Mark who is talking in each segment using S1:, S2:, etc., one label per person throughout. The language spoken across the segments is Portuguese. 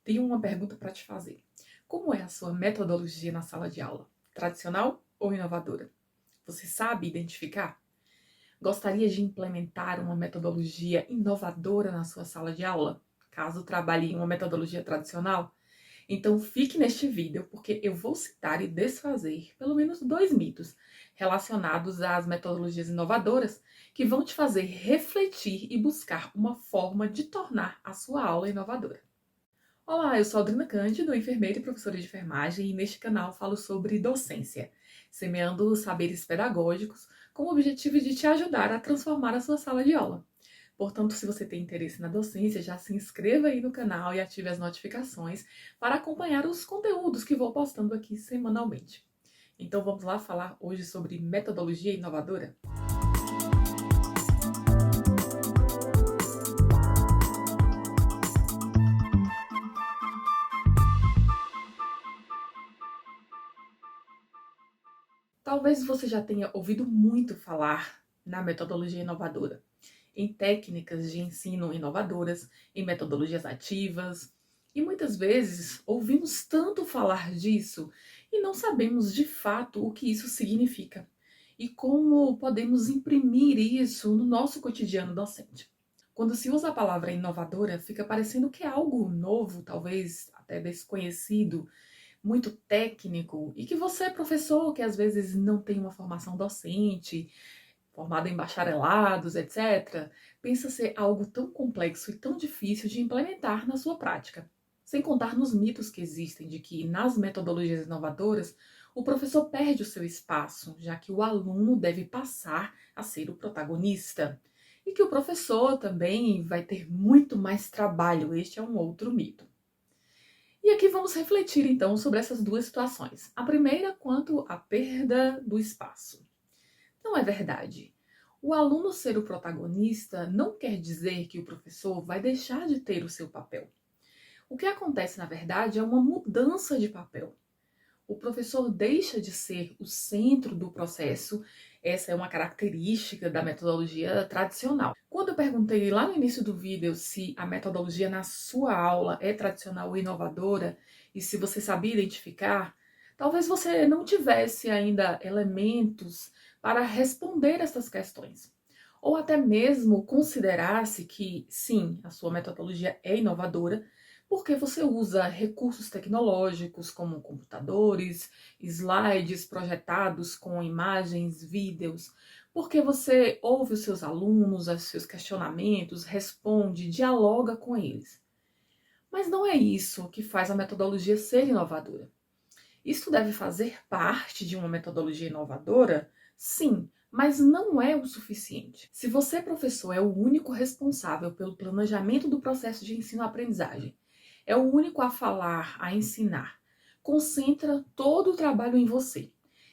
S1: Tenho uma pergunta para te fazer. Como é a sua metodologia na sala de aula? Tradicional ou inovadora? Você sabe identificar? Gostaria de implementar uma metodologia inovadora na sua sala de aula, caso trabalhe em uma metodologia tradicional? Então fique neste vídeo, porque eu vou citar e desfazer pelo menos 2 mitos relacionados às metodologias inovadoras que vão te fazer refletir e buscar uma forma de tornar a sua aula inovadora. Olá, eu sou a Adriana Cândido, enfermeira e professora de enfermagem, e neste canal falo sobre docência, semeando saberes pedagógicos com o objetivo de te ajudar a transformar a sua sala de aula. Portanto, se você tem interesse na docência, já se inscreva aí no canal e ative as notificações para acompanhar os conteúdos que vou postando aqui semanalmente. Então vamos lá falar hoje sobre metodologia inovadora? Talvez você já tenha ouvido muito falar na metodologia inovadora, em técnicas de ensino inovadoras, em metodologias ativas, e muitas vezes ouvimos tanto falar disso e não sabemos de fato o que isso significa e como podemos imprimir isso no nosso cotidiano docente. Quando se usa a palavra inovadora, fica parecendo que é algo novo, talvez até desconhecido, muito técnico, e que você é professor que às vezes não tem uma formação docente, formado em bacharelados, etc., pensa ser algo tão complexo e tão difícil de implementar na sua prática. Sem contar nos mitos que existem de que, nas metodologias inovadoras, o professor perde o seu espaço, já que o aluno deve passar a ser o protagonista. E que o professor também vai ter muito mais trabalho. Este é um outro mito. E aqui vamos refletir então sobre essas duas situações. A primeira, quanto à perda do espaço. Não é verdade. O aluno ser o protagonista não quer dizer que o professor vai deixar de ter o seu papel. O que acontece, na verdade, é uma mudança de papel. O professor deixa de ser o centro do processo. Essa é uma característica da metodologia tradicional. Quando eu perguntei lá no início do vídeo se a metodologia na sua aula é tradicional ou inovadora e se você sabia identificar, talvez você não tivesse ainda elementos para responder essas questões. Ou até mesmo considerasse que, sim, a sua metodologia é inovadora, porque você usa recursos tecnológicos como computadores, slides projetados com imagens, vídeos, porque você ouve os seus alunos, os seus questionamentos, responde, dialoga com eles. Mas não é isso que faz a metodologia ser inovadora. Isso deve fazer parte de uma metodologia inovadora? Sim, mas não é o suficiente. Se você, professor, é o único responsável pelo planejamento do processo de ensino-aprendizagem, é o único a falar, a ensinar, concentra todo o trabalho em você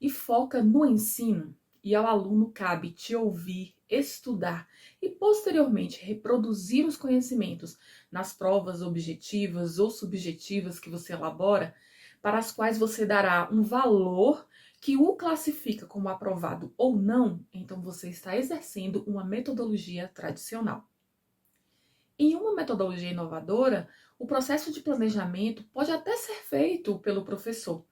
S1: e foca no ensino, e ao aluno cabe te ouvir, estudar e posteriormente reproduzir os conhecimentos nas provas objetivas ou subjetivas que você elabora, para as quais você dará um valor que o classifica como aprovado ou não, então você está exercendo uma metodologia tradicional. Em uma metodologia inovadora, o processo de planejamento pode até ser feito pelo professor,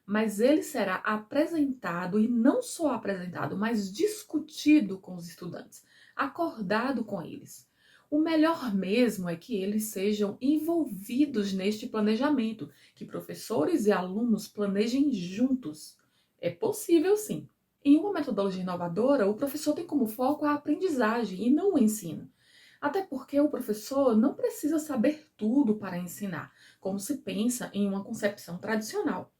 S1: mas ele será apresentado, e não só apresentado, mas discutido com os estudantes, acordado com eles. O melhor mesmo é que eles sejam envolvidos neste planejamento, que professores e alunos planejem juntos. É possível, sim. Em uma metodologia inovadora, o professor tem como foco a aprendizagem e não o ensino. Até porque o professor não precisa saber tudo para ensinar, como se pensa em uma concepção tradicional.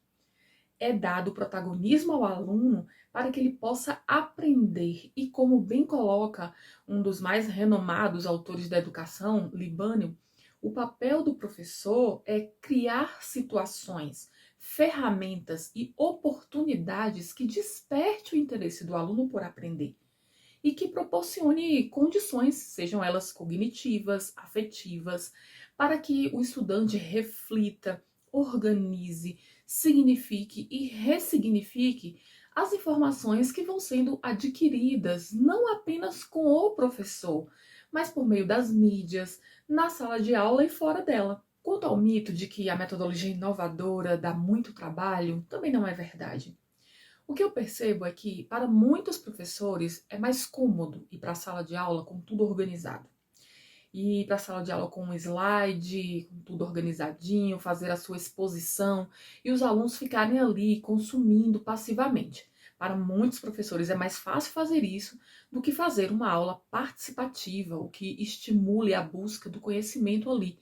S1: É dado protagonismo ao aluno para que ele possa aprender. E como bem coloca um dos mais renomados autores da educação, Libânio, o papel do professor é criar situações, ferramentas e oportunidades que desperte o interesse do aluno por aprender e que proporcione condições, sejam elas cognitivas, afetivas, para que o estudante reflita, organize, signifique e ressignifique as informações que vão sendo adquiridas, não apenas com o professor, mas por meio das mídias, na sala de aula e fora dela. Quanto ao mito de que a metodologia inovadora dá muito trabalho, também não é verdade. O que eu percebo é que, para muitos professores, é mais cômodo ir para a sala de aula com tudo organizado. Ir para a sala de aula com um slide, com tudo organizadinho, fazer a sua exposição e os alunos ficarem ali consumindo passivamente. Para muitos professores é mais fácil fazer isso do que fazer uma aula participativa, o que estimule a busca do conhecimento ali,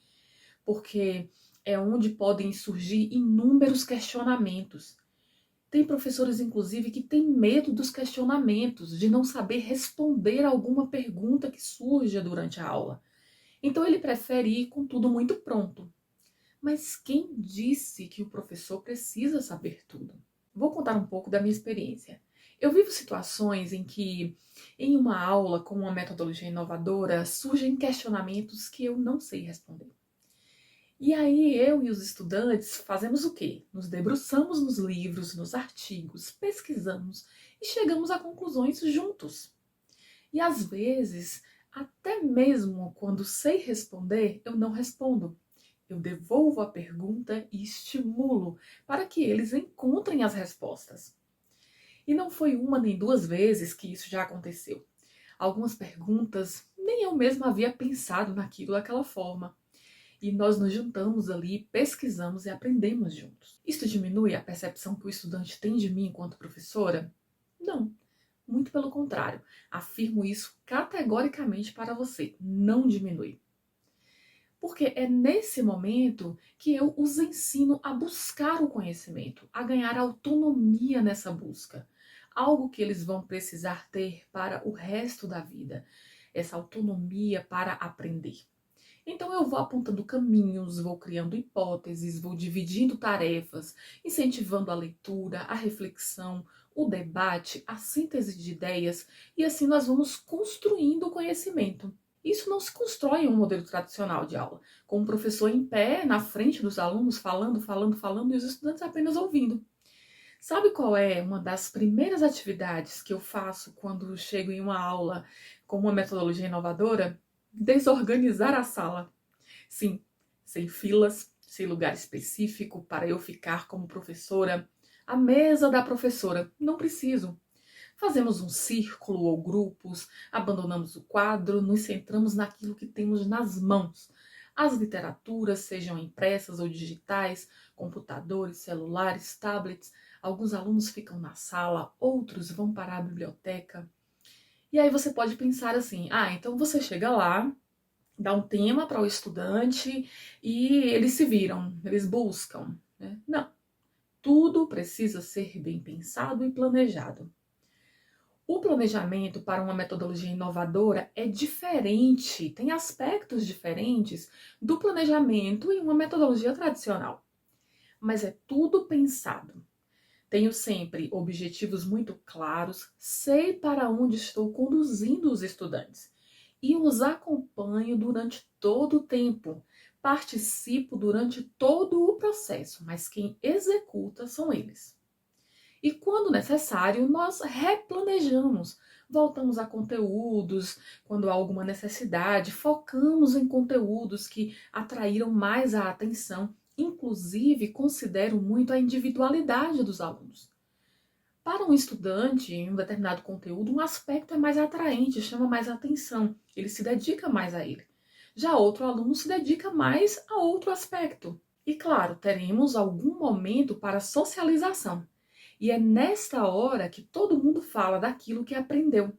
S1: porque é onde podem surgir inúmeros questionamentos. Tem professores, inclusive, que têm medo dos questionamentos, de não saber responder a alguma pergunta que surja durante a aula. Então ele prefere ir com tudo muito pronto. Mas quem disse que o professor precisa saber tudo? Vou contar um pouco da minha experiência. Eu vivo situações em que, em uma aula com uma metodologia inovadora, surgem questionamentos que eu não sei responder. E aí eu e os estudantes fazemos o quê? Nos debruçamos nos livros, nos artigos, pesquisamos e chegamos a conclusões juntos. E às vezes, até mesmo quando sei responder, eu não respondo. Eu devolvo a pergunta e estimulo para que eles encontrem as respostas. E não foi uma nem duas vezes que isso já aconteceu. Algumas perguntas nem eu mesma havia pensado naquilo daquela forma. E nós nos juntamos ali, pesquisamos e aprendemos juntos. Isso diminui a percepção que o estudante tem de mim enquanto professora? Não. Muito pelo contrário, afirmo isso categoricamente para você, não diminui. Porque é nesse momento que eu os ensino a buscar o conhecimento, a ganhar autonomia nessa busca. Algo que eles vão precisar ter para o resto da vida. Essa autonomia para aprender. Então eu vou apontando caminhos, vou criando hipóteses, vou dividindo tarefas, incentivando a leitura, a reflexão, o debate, a síntese de ideias, e assim nós vamos construindo o conhecimento. Isso não se constrói em um modelo tradicional de aula, com o professor em pé, na frente dos alunos, falando, e os estudantes apenas ouvindo. Sabe qual é uma das primeiras atividades que eu faço quando chego em uma aula com uma metodologia inovadora? Desorganizar a sala. Sim, sem filas, sem lugar específico para eu ficar como professora. A mesa da professora, não preciso. Fazemos um círculo ou grupos, abandonamos o quadro, nos centramos naquilo que temos nas mãos. As literaturas, sejam impressas ou digitais, computadores, celulares, tablets. Alguns alunos ficam na sala, outros vão para a biblioteca. E aí você pode pensar assim, então você chega lá, dá um tema para o estudante e eles se viram, eles buscam, né? Não, tudo precisa ser bem pensado e planejado. O planejamento para uma metodologia inovadora é diferente, tem aspectos diferentes do planejamento em uma metodologia tradicional. Mas é tudo pensado. Tenho sempre objetivos muito claros, sei para onde estou conduzindo os estudantes e os acompanho durante todo o tempo. Participo durante todo o processo, mas quem executa são eles. E quando necessário, nós replanejamos, voltamos a conteúdos, quando há alguma necessidade, focamos em conteúdos que atraíram mais a atenção, inclusive considero muito a individualidade dos alunos. Para um estudante, em um determinado conteúdo, um aspecto é mais atraente, chama mais atenção, ele se dedica mais a ele. Já outro aluno se dedica mais a outro aspecto. E claro, teremos algum momento para socialização. E é nesta hora que todo mundo fala daquilo que aprendeu.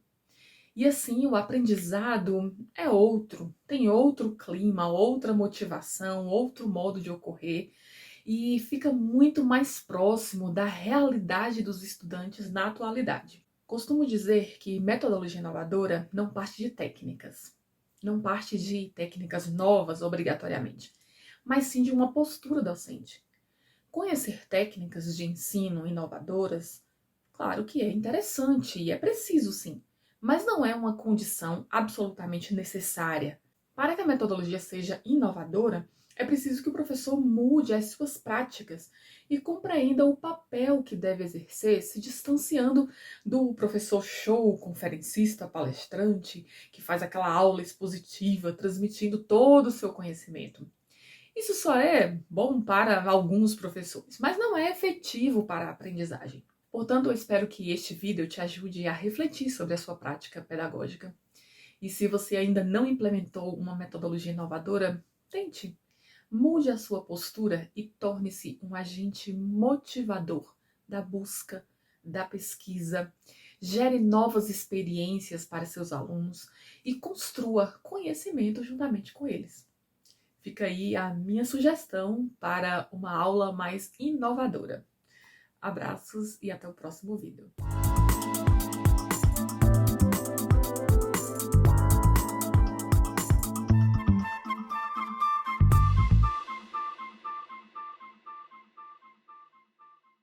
S1: E assim, o aprendizado é outro, tem outro clima, outra motivação, outro modo de ocorrer e fica muito mais próximo da realidade dos estudantes na atualidade. Costumo dizer que metodologia inovadora não parte de técnicas, não parte de técnicas novas obrigatoriamente, mas sim de uma postura docente. Conhecer técnicas de ensino inovadoras, claro que é interessante e é preciso sim, mas não é uma condição absolutamente necessária. Para que a metodologia seja inovadora, é preciso que o professor mude as suas práticas e compreenda o papel que deve exercer, se distanciando do professor show, conferencista, palestrante, que faz aquela aula expositiva, transmitindo todo o seu conhecimento. Isso só é bom para alguns professores, mas não é efetivo para a aprendizagem. Portanto, eu espero que este vídeo te ajude a refletir sobre a sua prática pedagógica. E se você ainda não implementou uma metodologia inovadora, tente. Mude a sua postura e torne-se um agente motivador da busca, da pesquisa. Gere novas experiências para seus alunos e construa conhecimento juntamente com eles. Fica aí a minha sugestão para uma aula mais inovadora. Abraços e até o próximo vídeo.